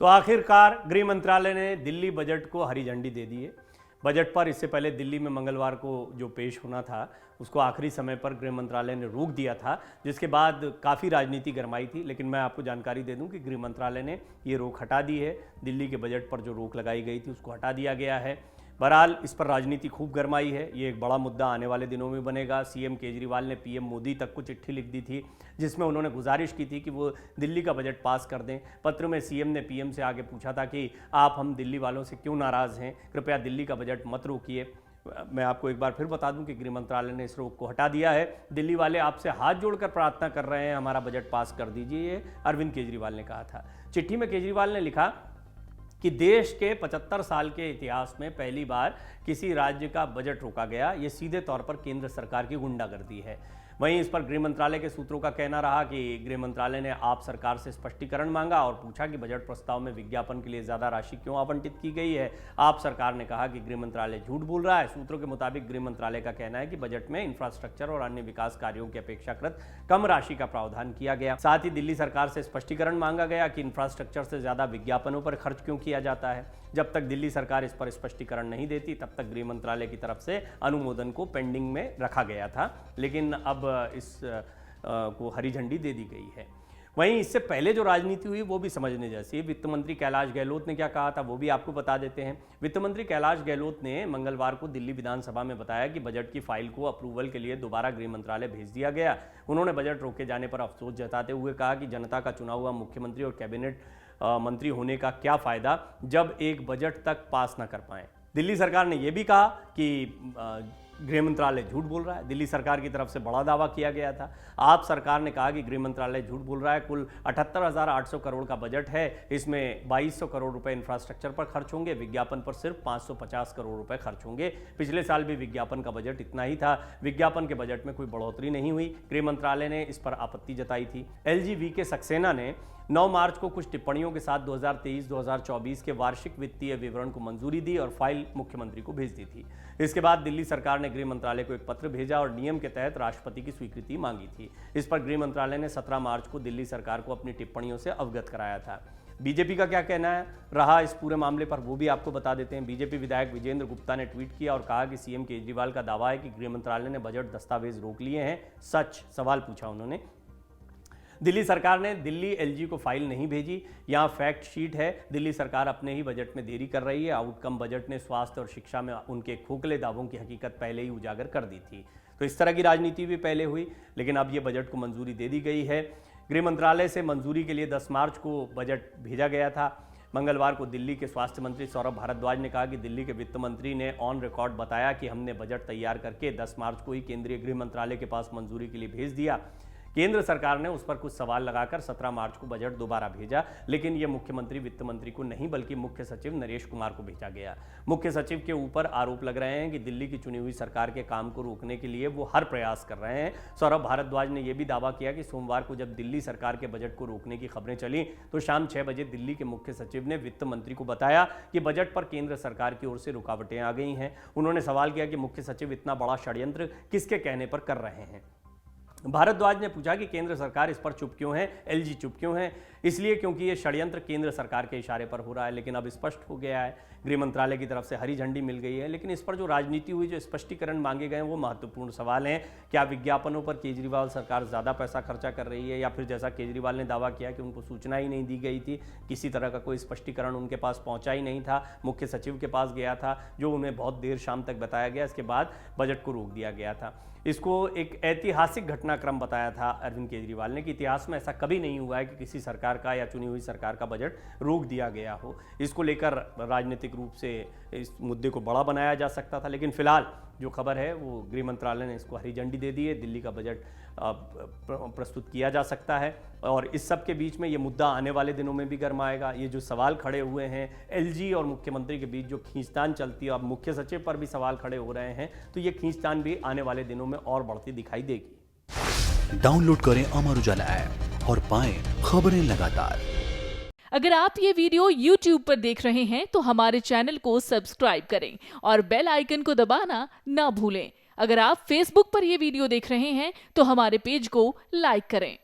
तो आखिरकार गृह मंत्रालय ने दिल्ली बजट को हरी झंडी दे दी है। बजट पर इससे पहले दिल्ली में मंगलवार को जो पेश होना था उसको आखिरी समय पर गृह मंत्रालय ने रोक दिया था, जिसके बाद काफ़ी राजनीति गरमाई थी। लेकिन मैं आपको जानकारी दे दूं कि गृह मंत्रालय ने ये रोक हटा दी है। दिल्ली के बजट पर जो रोक लगाई गई थी उसको हटा दिया गया है। बहरहाल इस पर राजनीति खूब गरमाई है। ये एक बड़ा मुद्दा आने वाले दिनों में बनेगा। सीएम केजरीवाल ने पीएम मोदी तक को चिट्ठी लिख दी थी जिसमें उन्होंने गुजारिश की थी कि वो दिल्ली का बजट पास कर दें। पत्र में सीएम ने पीएम से आगे पूछा था कि आप हम दिल्ली वालों से क्यों नाराज़ हैं, कृपया दिल्ली का बजट मत रोकिए। मैं आपको एक बार फिर बता दूं कि गृह मंत्रालय ने इस रोक को हटा दिया है। दिल्ली वाले आपसे हाथ जोड़कर प्रार्थना कर रहे हैं, हमारा बजट पास कर दीजिए, ये अरविंद केजरीवाल ने कहा था। चिट्ठी में केजरीवाल ने लिखा कि देश के 75 साल के इतिहास में पहली बार किसी राज्य का बजट रोका गया। ये सीधे तौर पर केंद्र सरकार की गुंडागर्दी है। वहीं इस पर गृह मंत्रालय के सूत्रों का कहना रहा कि गृह मंत्रालय ने आप सरकार से स्पष्टीकरण मांगा और पूछा कि बजट प्रस्ताव में विज्ञापन के लिए ज़्यादा राशि क्यों आवंटित की गई है। आप सरकार ने कहा कि गृह मंत्रालय झूठ बोल रहा है। सूत्रों के मुताबिक गृह मंत्रालय का कहना है कि बजट में इंफ्रास्ट्रक्चर और अन्य विकास कार्यों की अपेक्षाकृत कम राशि का प्रावधान किया गया। साथ ही दिल्ली सरकार से स्पष्टीकरण मांगा गया कि इंफ्रास्ट्रक्चर से ज़्यादा विज्ञापनों पर खर्च क्यों किया जाता है। जब तक दिल्ली सरकार इस पर स्पष्टीकरण नहीं देती तब तक गृह मंत्रालय की तरफ से अनुमोदन को पेंडिंग में रखा गया था, लेकिन अब इस को हरी झंडी दे दी गई है। वहीं इससे पहले जो राजनीति हुई वो भी समझने जैसी है। वित्त मंत्री कैलाश गहलोत ने क्या कहा था वो भी आपको बता देते हैं। वित्त मंत्री कैलाश गहलोत ने मंगलवार को दिल्ली विधानसभा में बताया कि बजट की फाइल को अप्रूवल के लिए दोबारा गृह मंत्रालय भेज दिया गया। उन्होंने बजट रोके जाने पर अफसोस जताते हुए कहा कि जनता का चुना हुआ मुख्यमंत्री और कैबिनेट मंत्री होने का क्या फायदा जब एक बजट तक पास ना कर पाए। दिल्ली सरकार ने यह भी कहा कि गृह मंत्रालय झूठ बोल रहा है। दिल्ली सरकार की तरफ से बड़ा दावा किया गया था। आप सरकार ने कहा कि गृह मंत्रालय झूठ बोल रहा है। कुल 78,800 करोड़ का बजट है, इसमें 2200 करोड़ रुपए इंफ्रास्ट्रक्चर पर खर्च होंगे, विज्ञापन पर सिर्फ 550 करोड़ रुपए खर्च होंगे। पिछले साल भी विज्ञापन का बजट इतना ही था। विज्ञापन के बजट में कोई बढ़ोतरी नहीं हुई। गृह मंत्रालय ने इस पर आपत्ति जताई थी। LG-VK सक्सेना ने 9 मार्च को कुछ टिप्पणियों के साथ 2023-2024 के वार्षिक वित्तीय विवरण को मंजूरी दी और फाइल मुख्यमंत्री को भेज दी थी। इसके बाद दिल्ली सरकार ने गृह मंत्रालय को एक पत्र भेजा और नियम के तहत राष्ट्रपति की स्वीकृति मांगी थी। इस पर गृह मंत्रालय ने 17 मार्च को दिल्ली सरकार को अपनी टिप्पणियों से अवगत कराया था। बीजेपी का क्या कहना है रहा इस पूरे मामले पर वो भी आपको बता देते हैं। बीजेपी विधायक विजेंद्र गुप्ता ने ट्वीट किया और कहा कि सीएम केजरीवाल का दावा है कि गृह मंत्रालय ने बजट दस्तावेज रोक लिए हैं। सच? सवाल पूछा उन्होंने। दिल्ली सरकार ने दिल्ली LG को फाइल नहीं भेजी। यहाँ फैक्ट शीट है। दिल्ली सरकार अपने ही बजट में देरी कर रही है। आउटकम बजट ने स्वास्थ्य और शिक्षा में उनके खोखले दावों की हकीकत पहले ही उजागर कर दी थी। तो इस तरह की राजनीति भी पहले हुई, लेकिन अब ये बजट को मंजूरी दे दी गई है। गृह मंत्रालय से मंजूरी के लिए 10 मार्च को बजट भेजा गया था। मंगलवार को दिल्ली के स्वास्थ्य मंत्री सौरभ भारद्वाज ने कहा कि दिल्ली के वित्त मंत्री ने ऑन रिकॉर्ड बताया कि हमने बजट तैयार करके 10 मार्च को ही केंद्रीय गृह मंत्रालय के पास मंजूरी के लिए भेज दिया। केंद्र सरकार ने उस पर कुछ सवाल लगाकर 17 मार्च को बजट दोबारा भेजा, लेकिन यह मुख्यमंत्री वित्त मंत्री को नहीं बल्कि मुख्य सचिव नरेश कुमार को भेजा गया। मुख्य सचिव के ऊपर आरोप लग रहे हैं कि दिल्ली की चुनी हुई सरकार के काम को रोकने के लिए वो हर प्रयास कर रहे हैं। सौरभ भारद्वाज ने यह भी दावा किया कि सोमवार को जब दिल्ली सरकार के बजट को रोकने की खबरें चली तो शाम 6 बजे दिल्ली के मुख्य सचिव ने वित्त मंत्री को बताया कि बजट पर केंद्र सरकार की ओर से रुकावटें आ गई हैं। उन्होंने सवाल किया कि मुख्य सचिव इतना बड़ा षड्यंत्र किसके कहने पर कर रहे हैं। भारद्वाज ने पूछा कि केंद्र सरकार इस पर चुप क्यों है, LG चुप क्यों है। इसलिए क्योंकि ये षड्यंत्र केंद्र सरकार के इशारे पर हो रहा है, लेकिन अब स्पष्ट हो गया है। गृह मंत्रालय की तरफ से हरी झंडी मिल गई है, लेकिन इस पर जो राजनीति हुई, जो स्पष्टीकरण मांगे गए हैं, वो महत्वपूर्ण सवाल हैं। क्या विज्ञापनों पर केजरीवाल सरकार ज़्यादा पैसा खर्चा कर रही है, या फिर जैसा केजरीवाल ने दावा किया कि उनको सूचना ही नहीं दी गई थी, किसी तरह का कोई स्पष्टीकरण उनके पास पहुंचा ही नहीं था, मुख्य सचिव के पास गया था जो उन्हें बहुत देर शाम तक बताया गया, इसके बाद बजट को रोक दिया गया था। इसको एक ऐतिहासिक घटनाक्रम बताया था अरविंद केजरीवाल ने कि इतिहास में ऐसा कभी नहीं हुआ है कि किसी सरकार का या चुनी हुई सरकार का बजट रोक दिया गया हो। इसको लेकर राजनीतिक रूप से इस मुद्दे को बड़ा बनाया जा सकता था, लेकिन फिलहाल जो खबर है वो गृह मंत्रालय ने इसको हरी झंडी दे दी है। दिल्ली का बजट प्रस्तुत किया जा सकता है और इस सब के बीच में ये मुद्दा आने वाले दिनों में भी गरमाएगा। ये जो सवाल खड़े हुए हैं LG और मुख्यमंत्री के बीच जो खींचतान चलती है, अब मुख्य सचिव पर भी सवाल खड़े हो रहे हैं, तो ये खींचतान भी आने वाले दिनों में और बढ़ती दिखाई देगी। डाउनलोड करें अमर उजाला ऐप और पाएं खबरें लगातार। अगर आप ये वीडियो YouTube पर देख रहे हैं तो हमारे चैनल को सब्सक्राइब करें और बेल आइकन को दबाना ना भूलें। अगर आप Facebook पर ये वीडियो देख रहे हैं तो हमारे पेज को लाइक करें।